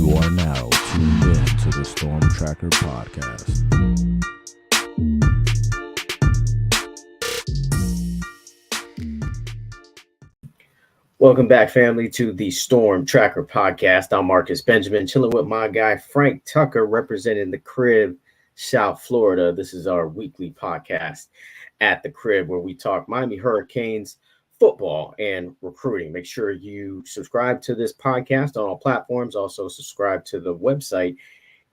You are now tuned in to the Storm Tracker podcast. Welcome back, family, to the Storm Tracker podcast. I'm Marcus Benjamin, chilling with my guy Frank Tucker, representing the Crib, South Florida. This is our weekly podcast at the Crib, where we talk Miami Hurricanes football and recruiting. Make sure you subscribe to this podcast on all platforms. Also, subscribe to the website,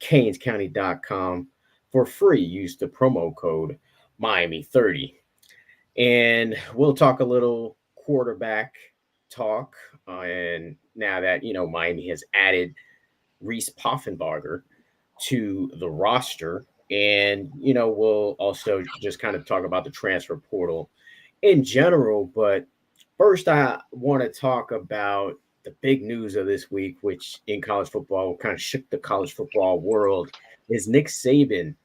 canescounty.com, for free. Use the promo code Miami30. And we'll talk a little quarterback talk. And now that, Miami has added Reese Poffenbarger to the roster. And, we'll also just kind of talk about the transfer portal in general. But first, I want to talk about the big news of this week, which in college football kind of shook the college football world, is Nick Saban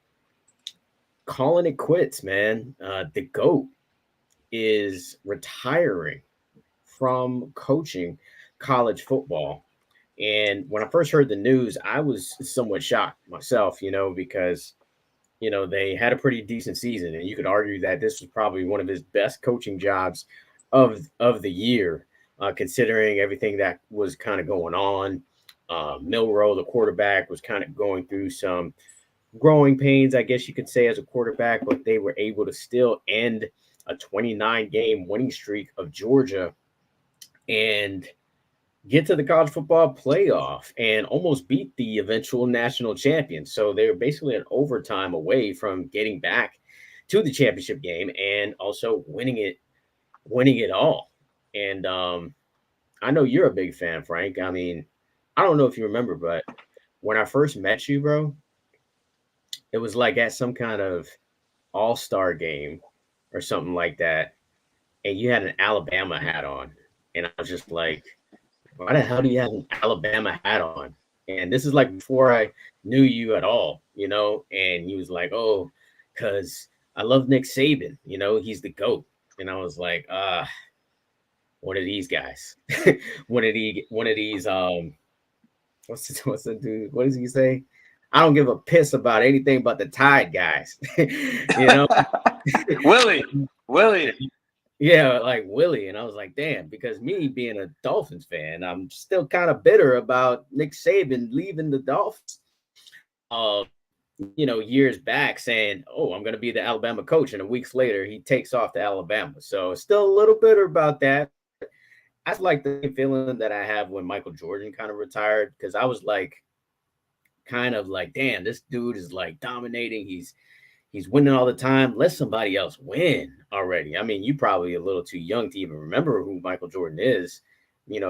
calling it quits, man. The GOAT is retiring from coaching college football. And when I first heard the news, I was somewhat shocked myself, because, they had a pretty decent season. And you could argue that this was probably one of his best coaching jobs of the year, considering everything that was kind of going on. Milroe, the quarterback, was kind of going through some growing pains, I guess you could say, as a quarterback, but they were able to still end a 29-game winning streak of Georgia and get to the college football playoff and almost beat the eventual national champion. So they were basically an overtime away from getting back to the championship game and also winning it all. And I know you're a big fan, Frank. I mean, I don't know if you remember, but when I first met you, bro, it was like at some kind of all-star game or something like that, and you had an Alabama hat on. And I was just like, why the hell do you have an Alabama hat on? And this is like before I knew you at all, and he was like, oh, because I love Nick Saban, he's the GOAT. And I was like, one of these guys, one of these, what's the dude? What does he say? I don't give a piss about anything but the Tide guys, Willie. Yeah, like Willie. And I was like, damn, because me being a Dolphins fan, I'm still kind of bitter about Nick Saban leaving the Dolphins, years back, saying, oh, I'm going to be the Alabama coach. And a week later, he takes off to Alabama. So still a little bitter about that. That's like the feeling that I have when Michael Jordan kind of retired, because I was like, kind of like, damn, this dude is like dominating. He's winning all the time. Let somebody else win already. I mean, you probably a little too young to even remember who Michael Jordan is,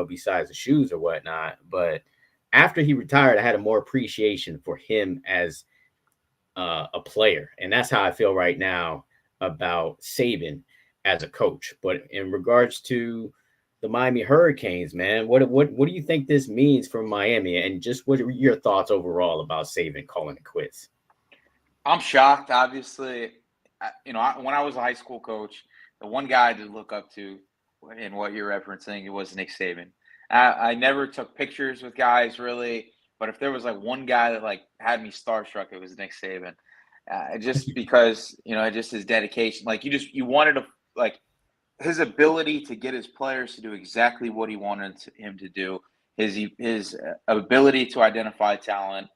besides the shoes or whatnot. But after he retired, I had a more appreciation for him as a player. And that's how I feel right now about Saban as a coach. But in regards to the Miami Hurricanes, man, what do you think this means for Miami? And just what are your thoughts overall about Saban calling it quits? I'm shocked, obviously. When I was a high school coach, the one guy to look up to in what you're referencing, it was Nick Saban. I never took pictures with guys, really, but if there was like one guy that like had me starstruck, it was Nick Saban. Just because, just his dedication. Like you wanted to, like, his ability to get his players to do exactly what he wanted him to do, his ability to identify talent,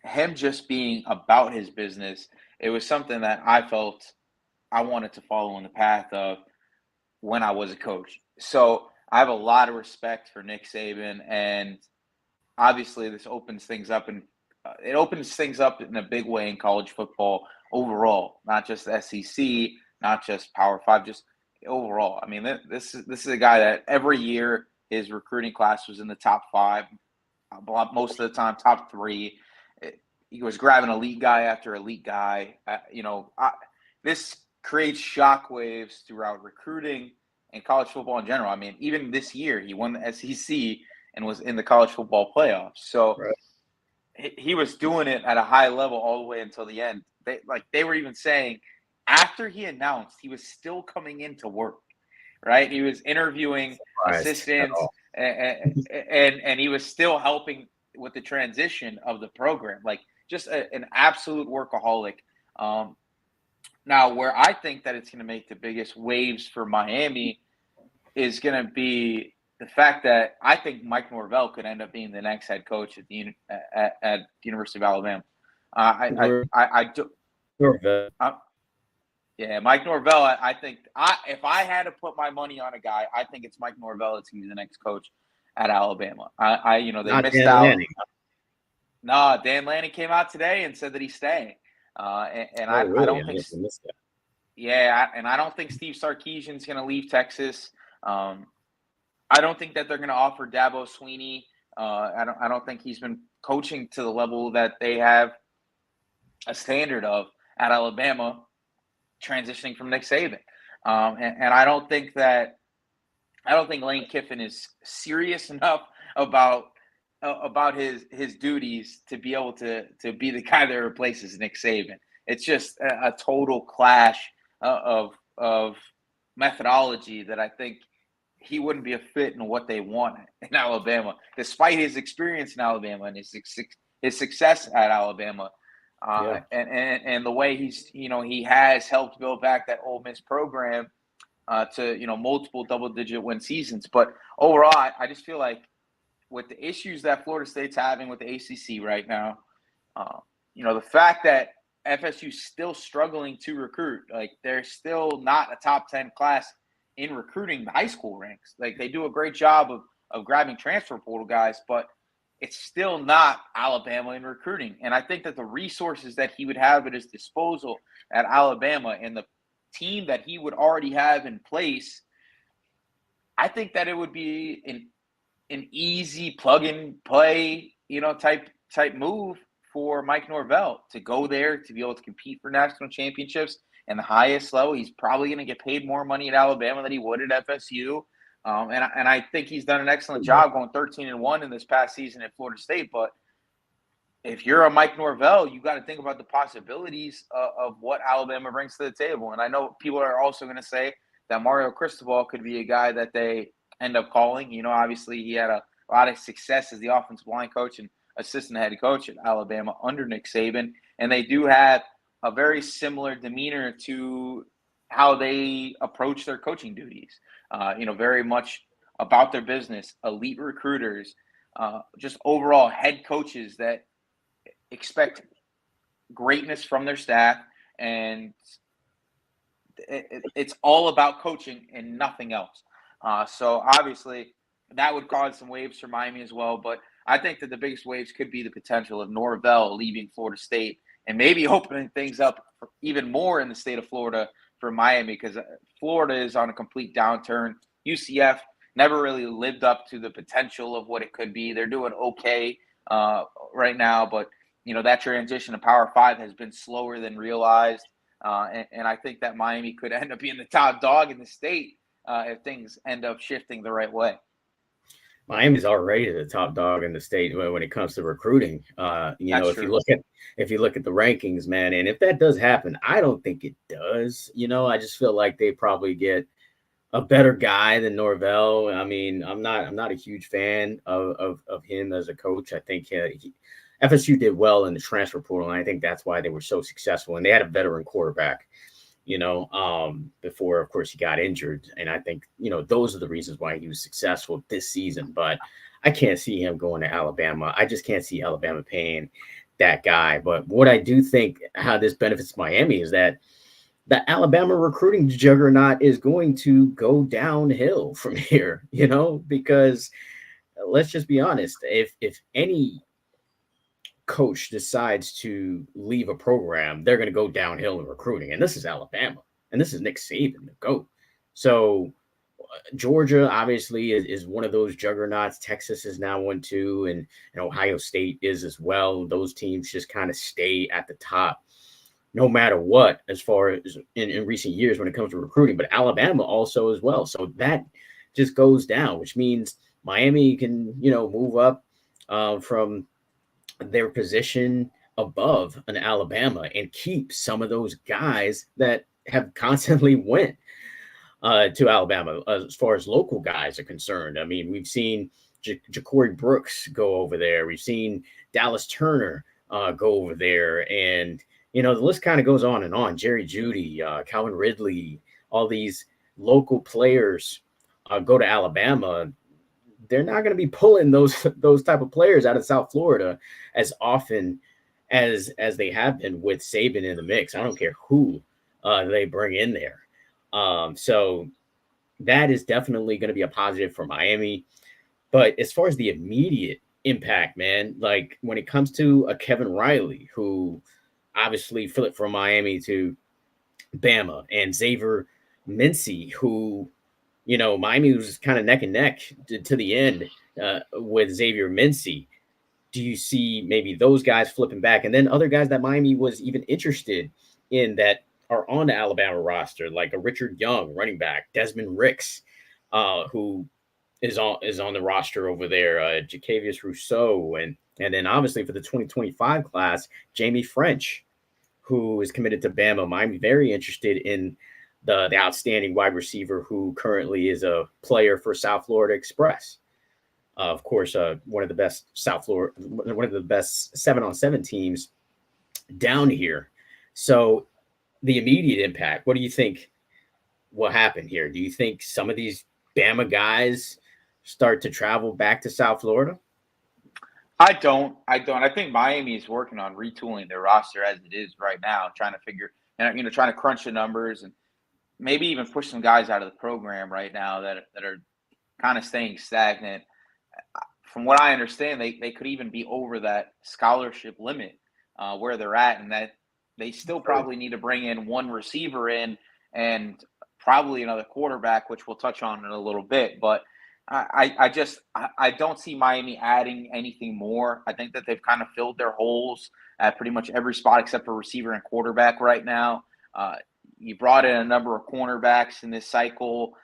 him just being about his business. It was something that I felt I wanted to follow in the path of when I was a coach. So I have a lot of respect for Nick Saban, and obviously this opens things up, and it opens things up in a big way in college football overall, not just the SEC, not just Power 5, just overall. I mean, this is a guy that every year his recruiting class was in the top 5, most of the time top 3. He was grabbing elite guy after elite guy. This creates shockwaves throughout recruiting and college football in general. I mean, even this year he won the SEC and was in the college football playoffs. So right. He was doing it at a high level all the way until the end. They were even saying after he announced, he was still coming into work, right? He was interviewing assistants and he was still helping with the transition of the program, like just an absolute workaholic. Now, where I think that it's going to make the biggest waves for Miami is going to be the fact that I think Mike Norvell could end up being the next head coach at the University of Alabama. I do. Yeah, Mike Norvell. I think if I had to put my money on a guy, I think it's Mike Norvell that's going to be the next coach at Alabama. They Not missed Dan out. Lanning. No, Dan Lanning came out today and said that he's staying. I don't think. Yeah, and I don't think Steve Sarkisian's going to leave Texas. I don't think that they're going to offer Dabo Swinney. I don't think he's been coaching to the level that they have a standard of at Alabama, transitioning from Nick Saban. And I don't think Lane Kiffin is serious enough about his duties to be able to be the guy that replaces Nick Saban. It's just a total clash of methodology that I think he wouldn't be a fit in what they want in Alabama, despite his experience in Alabama and his success at Alabama. And the way he has helped build back that Ole Miss program to multiple double-digit win seasons. But overall, I just feel like with the issues that Florida State's having with the ACC right now, the fact that FSU's still struggling to recruit, like they're still not a top 10 class in recruiting the high school ranks. Like they do a great job of grabbing transfer portal guys, but it's still not Alabama in recruiting. And I think that the resources that he would have at his disposal at Alabama and the team that he would already have in place, I think that it would be an easy plug and play, type move for Mike Norvell to go there to be able to compete for national championships and the highest level. He's probably going to get paid more money at Alabama than he would at FSU. And I think he's done an excellent job going 13-1 in this past season at Florida State. But if you're a Mike Norvell, you got to think about the possibilities of what Alabama brings to the table. And I know people are also going to say that Mario Cristobal could be a guy that they end up calling. Obviously he had a lot of success as the offensive line coach and assistant head coach at Alabama under Nick Saban. And they do have a very similar demeanor to how they approach their coaching duties. Very much about their business, elite recruiters, just overall head coaches that expect greatness from their staff. And it's all about coaching and nothing else. So obviously that would cause some waves for Miami as well. But I think that the biggest waves could be the potential of Norvell leaving Florida State and maybe opening things up even more in the state of Florida for Miami, because Florida is on a complete downturn. UCF never really lived up to the potential of what it could be. They're doing okay right now, but that transition to Power 5 has been slower than realized. And I think that Miami could end up being the top dog in the state if things end up shifting the right way. Miami's already the top dog in the state when it comes to recruiting. If you look at the rankings, man, and if that does happen, I don't think it does. I just feel like they probably get a better guy than Norvell. I mean, I'm not a huge fan of him as a coach. I think FSU did well in the transfer portal, and I think that's why they were so successful. And they had a veteran quarterback, before, of course, he got injured. And I think, those are the reasons why he was successful this season. But I can't see him going to Alabama. I just can't see Alabama paying that guy. But what I do think how this benefits Miami is that the Alabama recruiting juggernaut is going to go downhill from here, because let's just be honest. If any coach decides to leave a program, they're going to go downhill in recruiting. And this is Alabama, and this is Nick Saban, the GOAT. So Georgia obviously is one of those juggernauts. Texas is now one too, and Ohio State is as well. Those teams just kind of stay at the top no matter what, as far as in recent years when it comes to recruiting. But Alabama also as well. So that just goes down, which means Miami can move up from their position above an Alabama and keep some of those guys that have constantly went. to Alabama as far as local guys are concerned. I mean, we've seen Ja'Cory Brooks go over there. We've seen Dallas Turner go over there. And, the list kind of goes on and on. Jerry Jeudy, Calvin Ridley, all these local players go to Alabama. They're not going to be pulling those type of players out of South Florida as often as they have been with Saban in the mix. I don't care who they bring in there. So that is definitely going to be a positive for Miami. But as far as the immediate impact, man, like when it comes to a Kevin Riley, who obviously flipped from Miami to Bama, and Xavier Mincy, who, Miami was kind of neck and neck to the end with Xavier Mincy. Do you see maybe those guys flipping back? And then other guys that Miami was even interested in that are on the Alabama roster, like a Richard Young, running back, Desmond Ricks, who is on the roster over there, Jacavius Rousseau, and then obviously for the 2025 class, Jamie French, who is committed to Bama. Miami very interested in the outstanding wide receiver who currently is a player for South Florida Express. Of course, one of the best 7-on-7 teams down here. So the immediate impact, what do you think will happen here? Do you think some of these Bama guys start to travel back to South Florida? I don't. I think Miami is working on retooling their roster as it is right now, trying to figure, trying to crunch the numbers and maybe even push some guys out of the program right now that are kind of staying stagnant. From what I understand, they could even be over that scholarship limit where they're at, and that they still probably need to bring in one receiver in and probably another quarterback, which we'll touch on in a little bit. But I don't see Miami adding anything more. I think that they've kind of filled their holes at pretty much every spot except for receiver and quarterback right now. You brought in a number of cornerbacks in this cycle.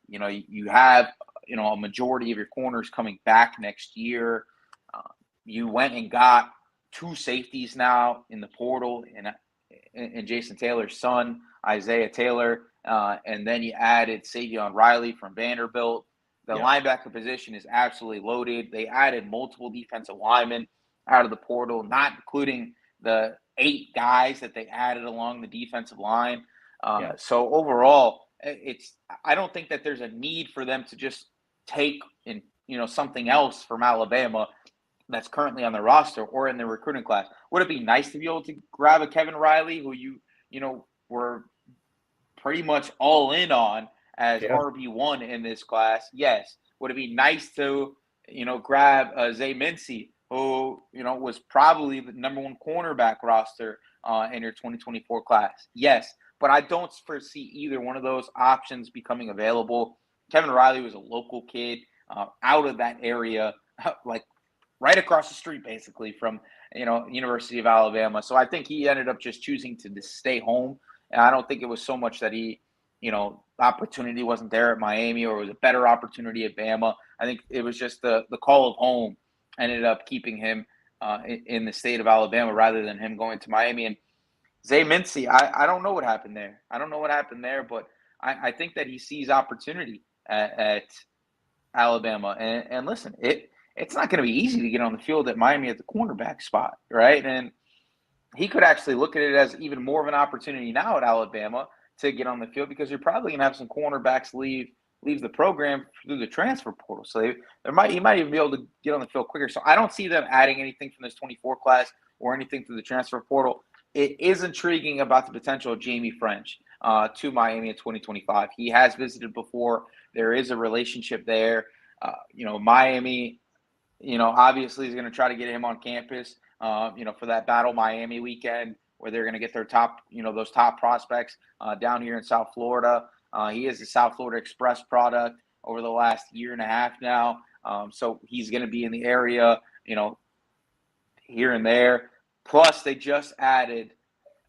You have a majority of your corners coming back next year. You went and got 2 safeties now in the portal, and Jason Taylor's son, Isaiah Taylor, and then you added Savion Riley from Vanderbilt. The linebacker position is absolutely loaded. They added multiple defensive linemen out of the portal, not including the 8 guys that they added along the defensive line. So overall, I don't think that there's a need for them to just take something else from Alabama that's currently on the roster or in the recruiting class. Would it be nice to be able to grab a Kevin Riley, who were pretty much all in on as RB1 in this class? Yes. Would it be nice to, grab Zay Mincy, who, was probably the number 1 cornerback roster in your 2024 class? Yes. But I don't foresee either one of those options becoming available. Kevin Riley was a local kid out of that area, like right across the street, basically, from, University of Alabama. So I think he ended up just choosing to stay home. And I don't think it was so much that he, opportunity wasn't there at Miami or it was a better opportunity at Bama. I think it was just the call of home ended up keeping him in the state of Alabama rather than him going to Miami. And Zay Mincy, I don't know what happened there. But I think that he sees opportunity at Alabama. And listen, it's not going to be easy to get on the field at Miami at the cornerback spot, right? And he could actually look at it as even more of an opportunity now at Alabama to get on the field because you're probably going to have some cornerbacks leave the program through the transfer portal. So he might even be able to get on the field quicker. So I don't see them adding anything from this 24 class or anything through the transfer portal. It is intriguing about the potential of Jamie French to Miami in 2025. He has visited before. There is a relationship there. Miami, obviously is going to try to get him on campus, for that Battle Miami weekend where they're going to get their top, those top prospects down here in South Florida. He is a South Florida Express product over the last year and a half now. So he's going to be in the area, here and there. Plus, they just added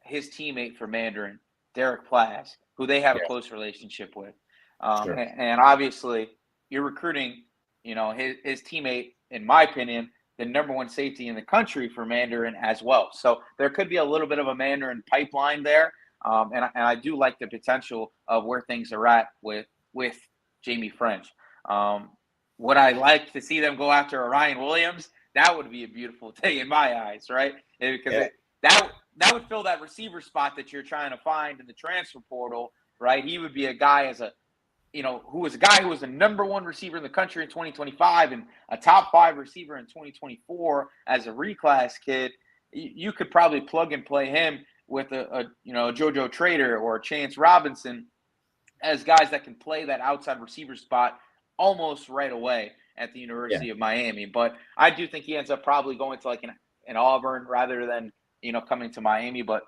his teammate for Mandarin, Derek Plaz, who they have a close relationship with. And obviously, you're recruiting, his teammate, in my opinion, the number 1 safety in the country for Mandarin as well. So there could be a little bit of a Mandarin pipeline there. And I do like the potential of where things are at with Jamie French. Would I like to see them go after Orion Williams? That would be a beautiful thing in my eyes, right? Because that would fill that receiver spot that you're trying to find in the transfer portal, right? He would be a guy who was the number one receiver in the country in 2025 and a top 5 receiver in 2024 as a reclass kid. You could probably plug and play him with a JoJo Trader or a Chance Robinson as guys that can play that outside receiver spot almost right away at the University of Miami. But I do think he ends up probably going to like an Auburn rather than, coming to Miami. But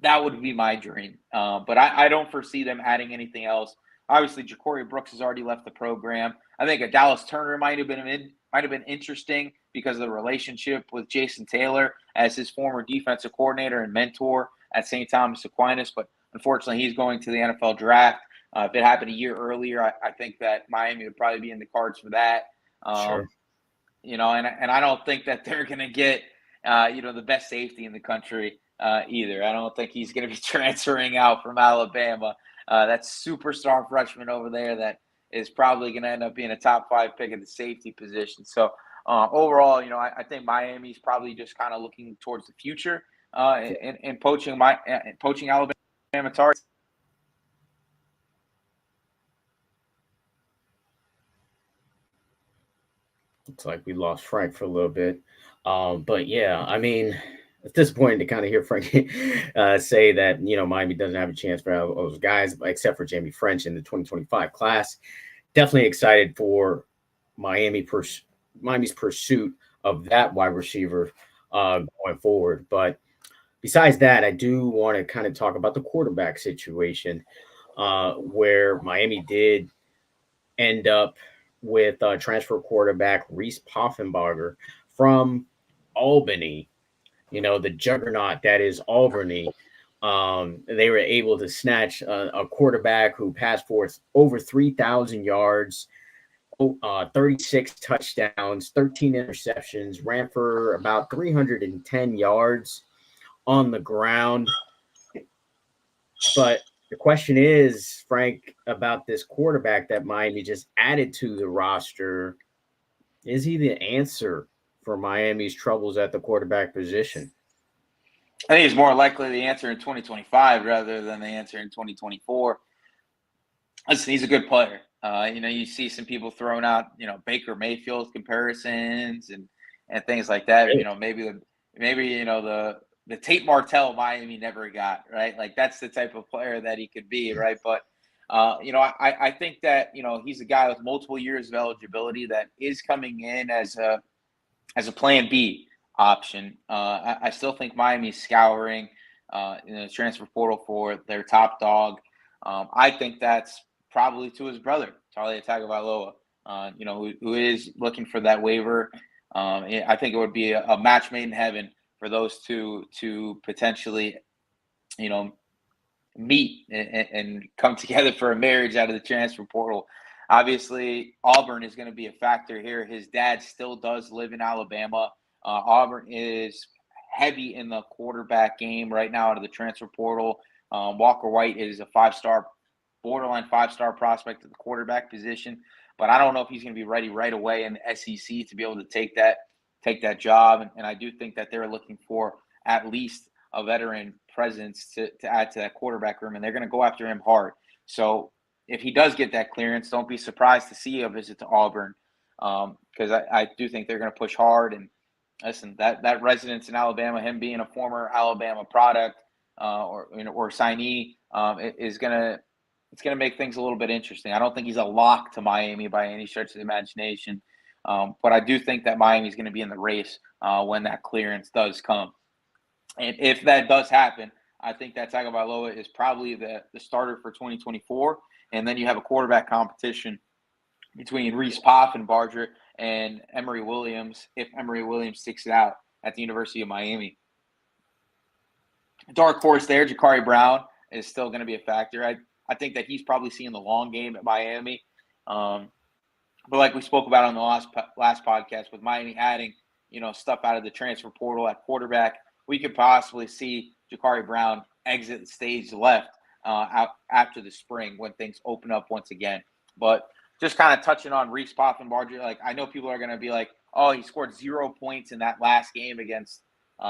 that would be my dream. But I don't foresee them adding anything else. Obviously, Ja'Cory Brooks has already left the program. I think a Dallas Turner might have been interesting because of the relationship with Jason Taylor as his former defensive coordinator and mentor at St. Thomas Aquinas. But unfortunately, he's going to the NFL draft. If it happened a year earlier, I think that Miami would probably be in the cards for that. Sure. And I don't think that they're going to get, the best safety in the country either. I don't think he's going to be transferring out from Alabama. That superstar freshman over there that is probably going to end up being a top 5 pick at the safety position. So overall, I think Miami's probably just kind of looking towards the future and poaching Alabama targets. It's like we lost Frank for a little bit. But yeah, I mean, it's disappointing to kind of hear Frank say that, Miami doesn't have a chance for all those guys, except for Jamie French in the 2025 class. Definitely excited for Miami's pursuit of that wide receiver going forward. But besides that, I do want to kind of talk about the quarterback situation where Miami did end up with transfer quarterback Reese Poffenbarger from Albany, the juggernaut that is Albany. They were able to snatch a quarterback who passed for over 3,000 yards, 36 touchdowns, 13 interceptions, ran for about 310 yards on the ground. But the question is, Frank, about this quarterback that Miami just added to the roster. Is he the answer for Miami's troubles at the quarterback position? I think it's more likely the answer in 2025 rather than the answer in 2024. Listen, he's a good player. You see some people throwing out, Baker Mayfield comparisons and things like that. Maybe the Tate Martell Miami never got, right? Like that's the type of player that he could be, right? But I think that he's a guy with multiple years of eligibility that is coming in as a plan B option. I still think Miami's scouring the transfer portal for their top dog. I think that's probably to his brother, Charlie Tagovailoa, who is looking for that waiver. I think it would be a match made in heaven for those two to potentially, meet and come together for a marriage out of the transfer portal. Obviously, Auburn is going to be a factor here. His dad still does live in Alabama. Auburn is heavy in the quarterback game right now out of the transfer portal. Walker White is a borderline five-star prospect at the quarterback position, but I don't know if he's going to be ready right away in the SEC to be able to take that job. And I do think that they're looking for at least a veteran presence to add to that quarterback room, and they're going to go after him hard. So if he does get that clearance, don't be surprised to see a visit to Auburn, because I do think they're going to push hard. And listen, that residence in Alabama, him being a former Alabama product or signee, it's going to make things a little bit interesting. I don't think he's a lock to Miami by any stretch of the imagination, but I do think that Miami is going to be in the race when that clearance does come. And if that does happen, I think that Tagovailoa is probably the starter for 2024. And then you have a quarterback competition between Reese Poffenbarger and Emory Williams, if Emory Williams sticks it out at the University of Miami. Dark horse there, Ja'Cory Brown is still going to be a factor. I think that he's probably seeing the long game at Miami. But like we spoke about on the last podcast, with Miami adding, stuff out of the transfer portal at quarterback, we could possibly see Ja'Cory Brown exit stage left out after the spring when things open up once again. But just kind of touching on Reese Poffenbarger, like I know people are going to be like, oh, he scored 0 points in that last game against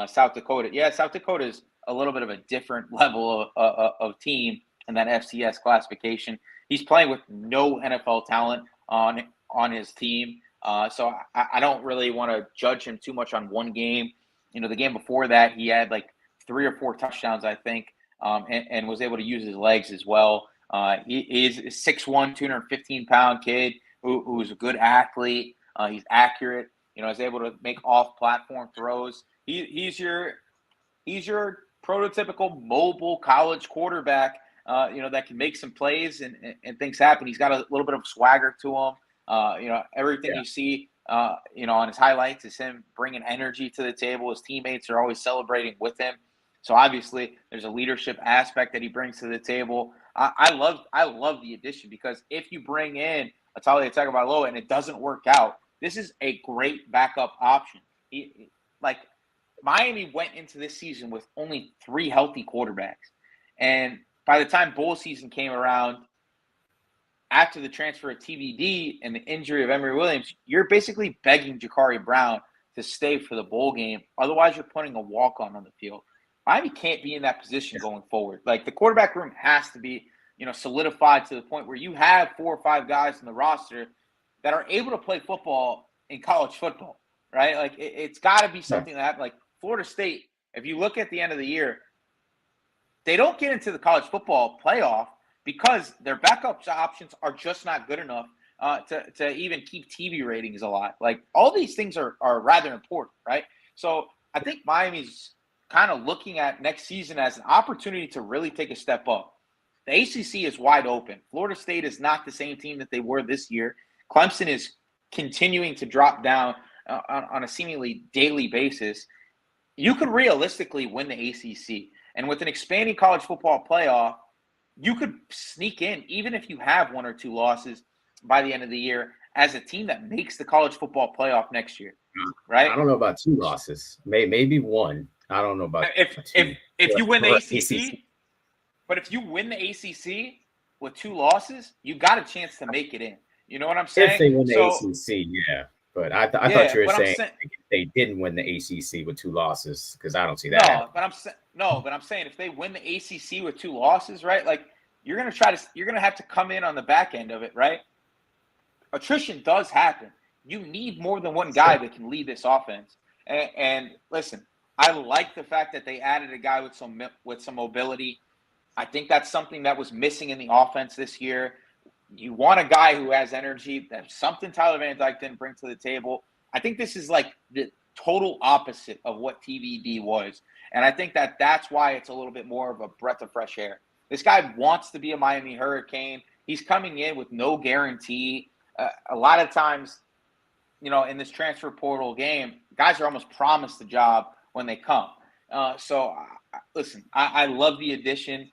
South Dakota. Yeah, South Dakota is a little bit of a different level of team in that FCS classification. He's playing with no NFL talent on his team. So I don't really want to judge him too much on one game. You know, the game before that, he had like 3 or 4 touchdowns, I think, and was able to use his legs as well. He's a 6'1", 215-pound kid who's a good athlete. He's accurate. You know, is able to make off-platform throws. He's your prototypical mobile college quarterback. You know, that can make some plays and things happen. He's got a little bit of swagger to him. You know, everything you see, you know, on his highlights is him bringing energy to the table. His teammates are always celebrating with him. So obviously, there's a leadership aspect that he brings to the table. I love the addition because if you bring in Atalia Tagovailoa and it doesn't work out, this is a great backup option. Like Miami went into this season with only 3 healthy quarterbacks, and by the time bowl season came around, after the transfer of TVD and the injury of Emory Williams, you're basically begging Ja'Carri Brown to stay for the bowl game. Otherwise, you're putting a walk-on the field. Miami can't be in that position going forward. Like the quarterback room has to be, you know, solidified to the point where you have 4 or 5 guys in the roster that are able to play football in college football, right? Like it's got to be something that, like Florida State, if you look at the end of the year, they don't get into the college football playoff because their backup options are just not good enough to even keep TV ratings alive. Like all these things are rather important, right? So I think Miami's kind of looking at next season as an opportunity to really take a step up. The ACC is wide open. Florida State is not the same team that they were this year. Clemson is continuing to drop down on a seemingly daily basis. You could realistically win the ACC. And with an expanding college football playoff, you could sneak in, even if you have 1 or 2 losses by the end of the year, as a team that makes the college football playoff next year, right? I don't know about 2 losses, maybe 1. I don't know about if you win the ACC, but if you win the ACC with 2 losses, you got a chance to make it in. You know what I'm saying? If they win the ACC, yeah. But I thought you were saying they didn't win the ACC with 2 losses because I don't see that. But I'm saying if they win the ACC with 2 losses, right? Like you're gonna have to come in on the back end of it, right? Attrition does happen. You need more than one guy that can lead this offense. And listen, I like the fact that they added a guy with some mobility. I think that's something that was missing in the offense this year. You want a guy who has energy. That's something Tyler Van Dyke didn't bring to the table. I think this is like the total opposite of what TVD was. And I think that's why it's a little bit more of a breath of fresh air. This guy wants to be a Miami Hurricane. He's coming in with no guarantee. A lot of times, you know, in this transfer portal game, guys are almost promised the job when they come. Listen, I love the addition,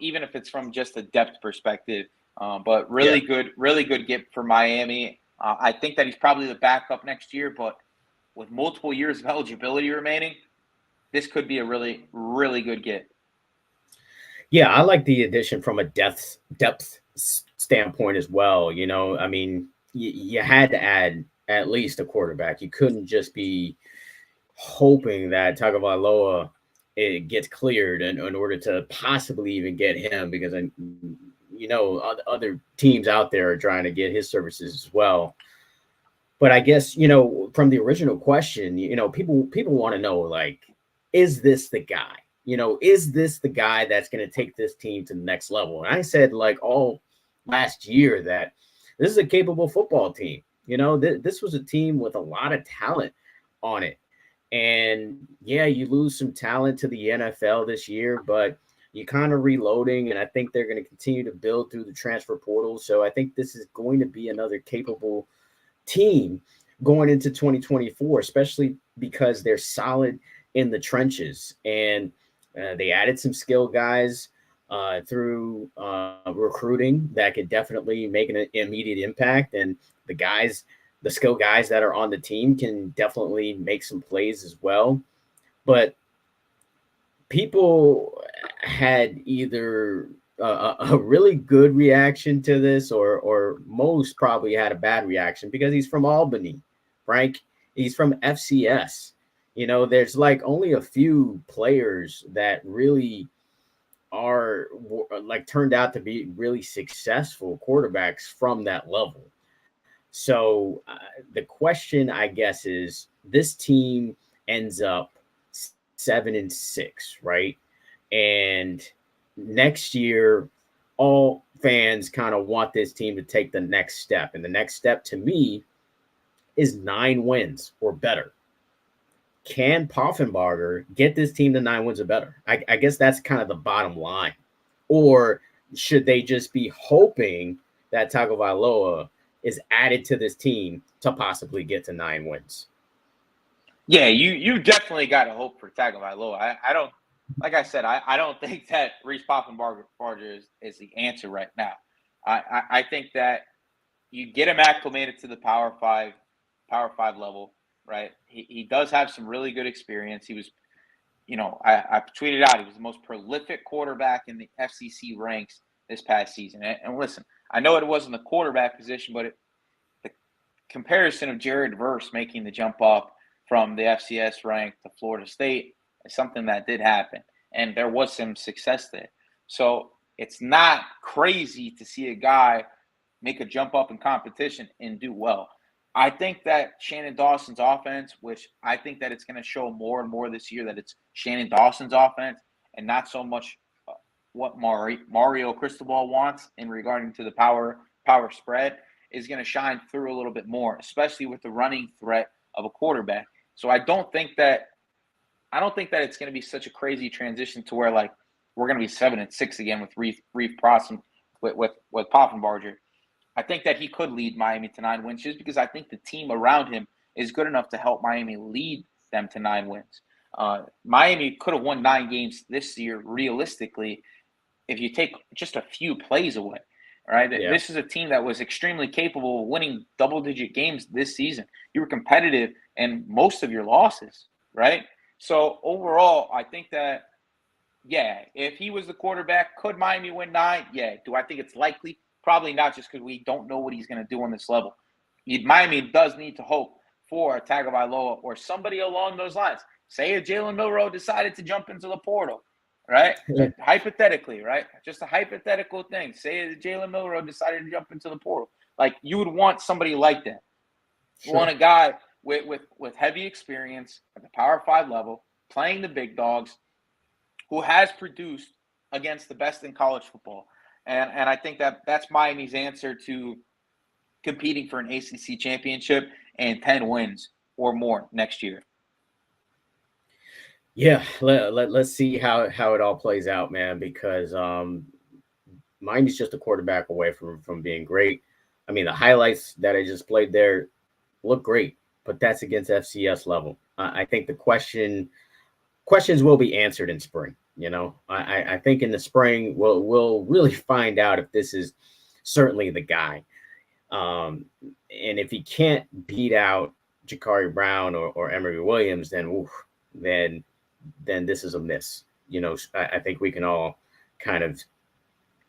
even if it's from just a depth perspective. But really good get for Miami. I think that he's probably the backup next year, but with multiple years of eligibility remaining, this could be a really, really good get. Yeah, I like the addition from a depth standpoint as well. You know, I mean, you had to add at least a quarterback. You couldn't just be hoping that Tagovailoa it gets cleared in order to possibly even get him, because you know other teams out there are trying to get his services as well. But I guess, you know, from the original question, you know, people want to know, like, is this the guy? You know, is this the guy that's going to take this team to the next level? And I said, like, all last year that this is a capable football team. You know, this was a team with a lot of talent on it. And yeah, you lose some talent to the NFL this year, but you're kind of reloading. And I think they're going to continue to build through the transfer portal. So I think this is going to be another capable team going into 2024, especially because they're solid in the trenches. And they added some skill guys through recruiting that could definitely make an immediate impact. And the skill guys that are on the team can definitely make some plays as well. But people, had either a really good reaction to this, or most probably had a bad reaction because he's from Albany, Frank. He's from FCS. There's like only a few players that really are like turned out to be really successful quarterbacks from that level. So the question, I guess, is this team ends up 7-6, right? And next year, all fans kind of want this team to take the next step. And the next step to me is 9 wins or better. Can Poffenbarger get this team to 9 wins or better? I guess that's kind of the bottom line. Or should they just be hoping that Tagovailoa is added to this team to possibly get to 9 wins? Yeah, you definitely got to hope for Tagovailoa. I don't, like I said, I don't think that Reese Poffenbarger is the answer right now. I think that you get him acclimated to the Power Five level, right? He does have some really good experience. He was, I tweeted out he was the most prolific quarterback in the FCC ranks this past season. And listen, I know it wasn't the quarterback position, but the comparison of Jared Verse making the jump up from the FCS rank to Florida State is something that did happen. And there was some success there. So it's not crazy to see a guy make a jump up in competition and do well. I think that Shannon Dawson's offense, which I think that it's going to show more and more this year that it's Shannon Dawson's offense and not so much what Mario Cristobal wants in regarding to the power spread, is going to shine through a little bit more, especially with the running threat of a quarterback. So I don't think that it's going to be such a crazy transition to where like we're going to be 7-6 again with Reef Prosson with Poffenbarger. I think that he could lead Miami to 9 wins just because I think the team around him is good enough to help Miami lead them to 9 wins. Miami could have won 9 games this year realistically if you take just a few plays away. Right? Yeah. This is a team that was extremely capable of winning double-digit games this season. You were competitive in most of your losses, right? So overall, I think that, yeah, if he was the quarterback, could Miami win 9? Yeah. Do I think it's likely? Probably not, just because we don't know what he's going to do on this level. Miami does need to hope for a Tagovailoa or somebody along those lines. Say if Jalen Milroe decided to jump into the portal, right? Hypothetically, right? Just a hypothetical thing. Say if Jalen Milroe decided to jump into the portal. Like, you would want somebody like that. You want a guy with heavy experience at the Power 5 level, playing the big dogs, who has produced against the best in college football. And I think that's Miami's answer to competing for an ACC championship and 10 wins or more next year. Yeah, let's see how it all plays out, man, because Miami's just a quarterback away from being great. I mean, the highlights that I just played there look great, but that's against FCS level. I think the questions will be answered in spring. I think in the spring we'll really find out if this is certainly the guy. And if he can't beat out Jakari Brown or Emory Williams, then this is a miss. I think we can all kind of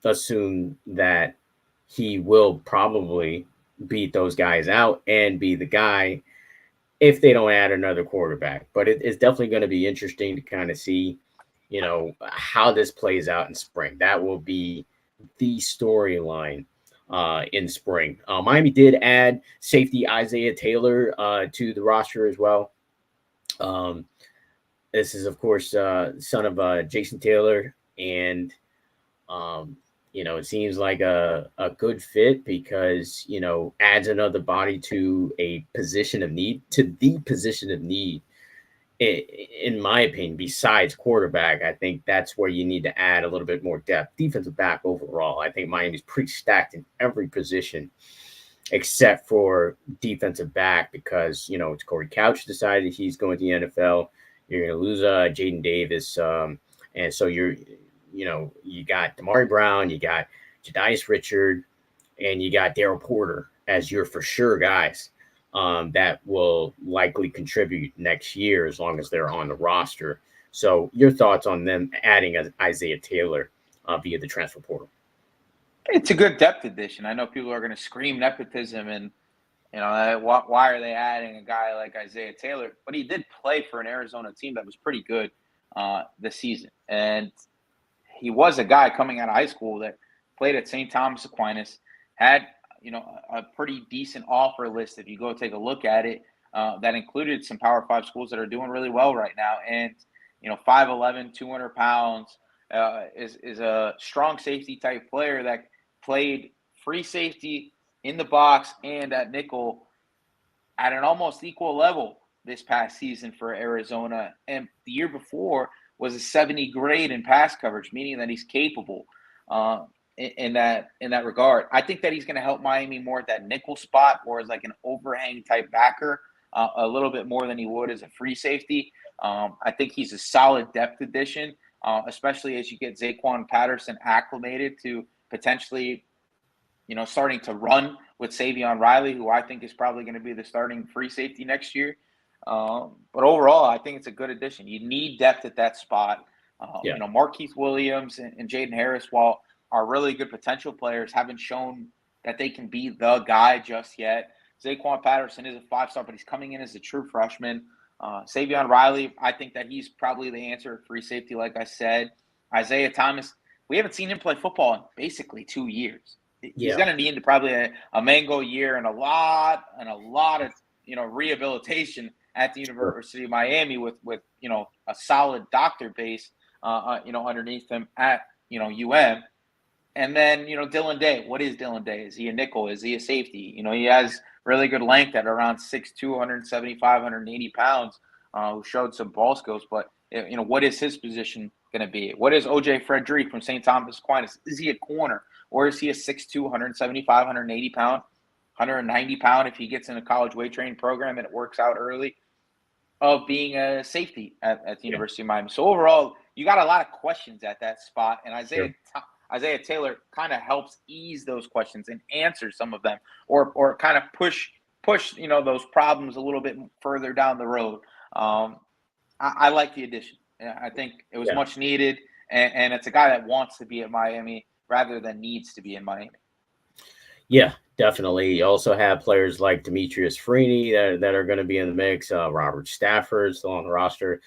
assume that he will probably beat those guys out and be the guy if they don't add another quarterback. But it's definitely going to be interesting to kind of see how this plays out in spring. That will be the storyline in spring. Miami did add safety Isaiah Taylor to the roster as well. This is, of course, son of Jason Taylor. And, it seems like a good fit because, adds another body to a position of need, in my opinion, besides quarterback. I think that's where you need to add a little bit more depth. Defensive back overall, I think Miami's pretty stacked in every position except for defensive back because, it's Corey Couch decided he's going to the NFL. You're going to lose Jaden Davis. And so you got Damari Brown, you got Jadias Richard, and you got Daryl Porter as your for sure guys. That will likely contribute next year as long as they're on the roster. So your thoughts on them adding Isaiah Taylor via the transfer portal? It's a good depth addition. I know people are going to scream nepotism and, why are they adding a guy like Isaiah Taylor? But he did play for an Arizona team that was pretty good this season. And he was a guy coming out of high school that played at St. Thomas Aquinas, had, a pretty decent offer list if you go take a look at it, that included some Power 5 schools that are doing really well right now. And, 5'11", 200 pounds, is a strong safety type player that played free safety in the box and at nickel at an almost equal level this past season for Arizona. And the year before was a 70 grade in pass coverage, meaning that he's capable in that regard. I think that he's going to help Miami more at that nickel spot or as like an overhang type backer a little bit more than he would as a free safety. I think he's a solid depth addition, especially as you get Zaquan Patterson acclimated to potentially, starting to run with Saban Riley, who I think is probably going to be the starting free safety next year. But overall, I think it's a good addition. You need depth at that spot. Markeith Williams and Jaden Harris, while are really good potential players, haven't shown that they can be the guy just yet. Zaquan Patterson is a 5-star, but he's coming in as a true freshman. Saban Riley, I think that he's probably the answer at free safety, like I said. Isaiah Thomas, we haven't seen him play football in basically 2 years. He's going to need probably a mango year and a lot of rehabilitation at the University of Miami with a solid doctor base underneath him at UM. And then Dylan Day. What is Dylan Day? Is he a nickel? Is he a safety? He has really good length at around 6'2", 175, 180 pounds. Who showed some ball skills, but what is his position going to be? What is OJ Frederick from St. Thomas Aquinas? Is he a corner? Or is he a 6'2", 175, 180 pound, 190 pound if he gets in a college weight training program and it works out early, of being a safety at the University of Miami? So overall, you got a lot of questions at that spot, and Isaiah Taylor kind of helps ease those questions and answer some of them, or kind of push those problems a little bit further down the road. I like the addition. I think it was much needed, and it's a guy that wants to be at Miami rather than needs to be in Miami. Yeah, definitely. You also have players like Demetrius Freeney that are going to be in the mix. Robert Stafford still on the roster.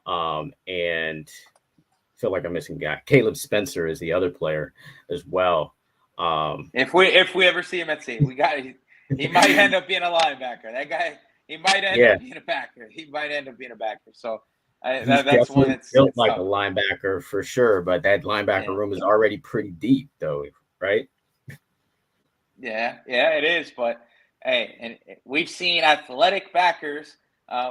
And I feel like I'm missing a guy. Caleb Spencer is the other player as well. If we ever see him at sea, he might end up being a linebacker. That guy, he might end up being a backer. He might end up being a backer. So that's one that's built like a linebacker for sure, but that linebacker room is already pretty deep, though, right? Yeah, it is. But hey, and we've seen athletic backers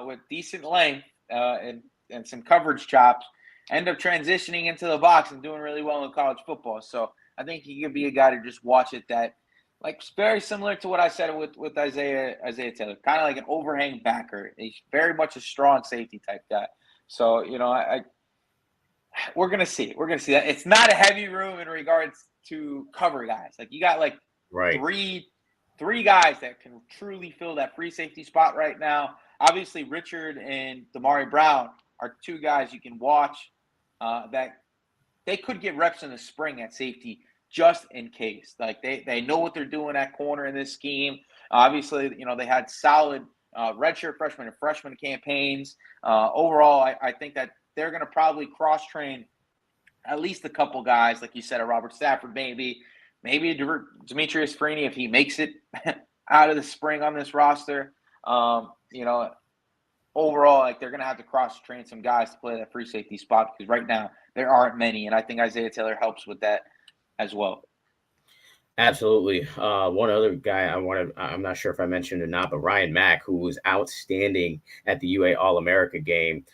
with decent length and some coverage chops end up transitioning into the box and doing really well in college football. So I think he could be a guy to just watch it. That, like, very similar to what I said with Isaiah Taylor, kind of like an overhang backer. He's very much a strong safety type guy. So, we're going to see it. We're going to see that. It's not a heavy room in regards to cover guys. Like, you got like three guys that can truly fill that free safety spot right now. Obviously, Richard and Damari Brown are 2 guys you can watch that they could get reps in the spring at safety just in case. Like, they know what they're doing at corner in this scheme. Obviously, they had solid redshirt freshman and freshman campaigns. Overall, I think that they're going to probably cross-train at least a couple guys, like you said, a Robert Stafford, maybe Demetrius Freeney if he makes it out of the spring on this roster. Overall, like, they're going to have to cross-train some guys to play that free safety spot because right now there aren't many, and I think Isaiah Taylor helps with that as well. Absolutely. One other guy I'm not sure if I mentioned or not, but Ryan Mack, who was outstanding at the UA All-America game,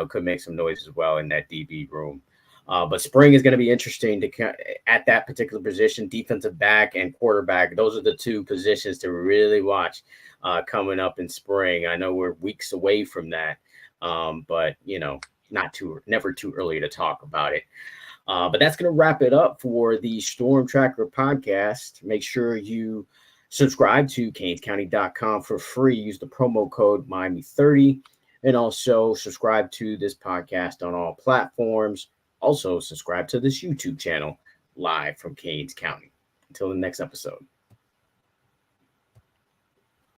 could make some noise as well in that DB room. But spring is going to be interesting at that particular position, defensive back and quarterback. Those are the 2 positions to really watch coming up in spring. I know we're weeks away from that, but never too early to talk about it. But that's going to wrap it up for the Storm Tracker podcast. Make sure you subscribe to CanesCounty.com for free. Use the promo code Miami30. And also subscribe to this podcast on all platforms. Also subscribe to this YouTube channel live from Canes County. Until the next episode.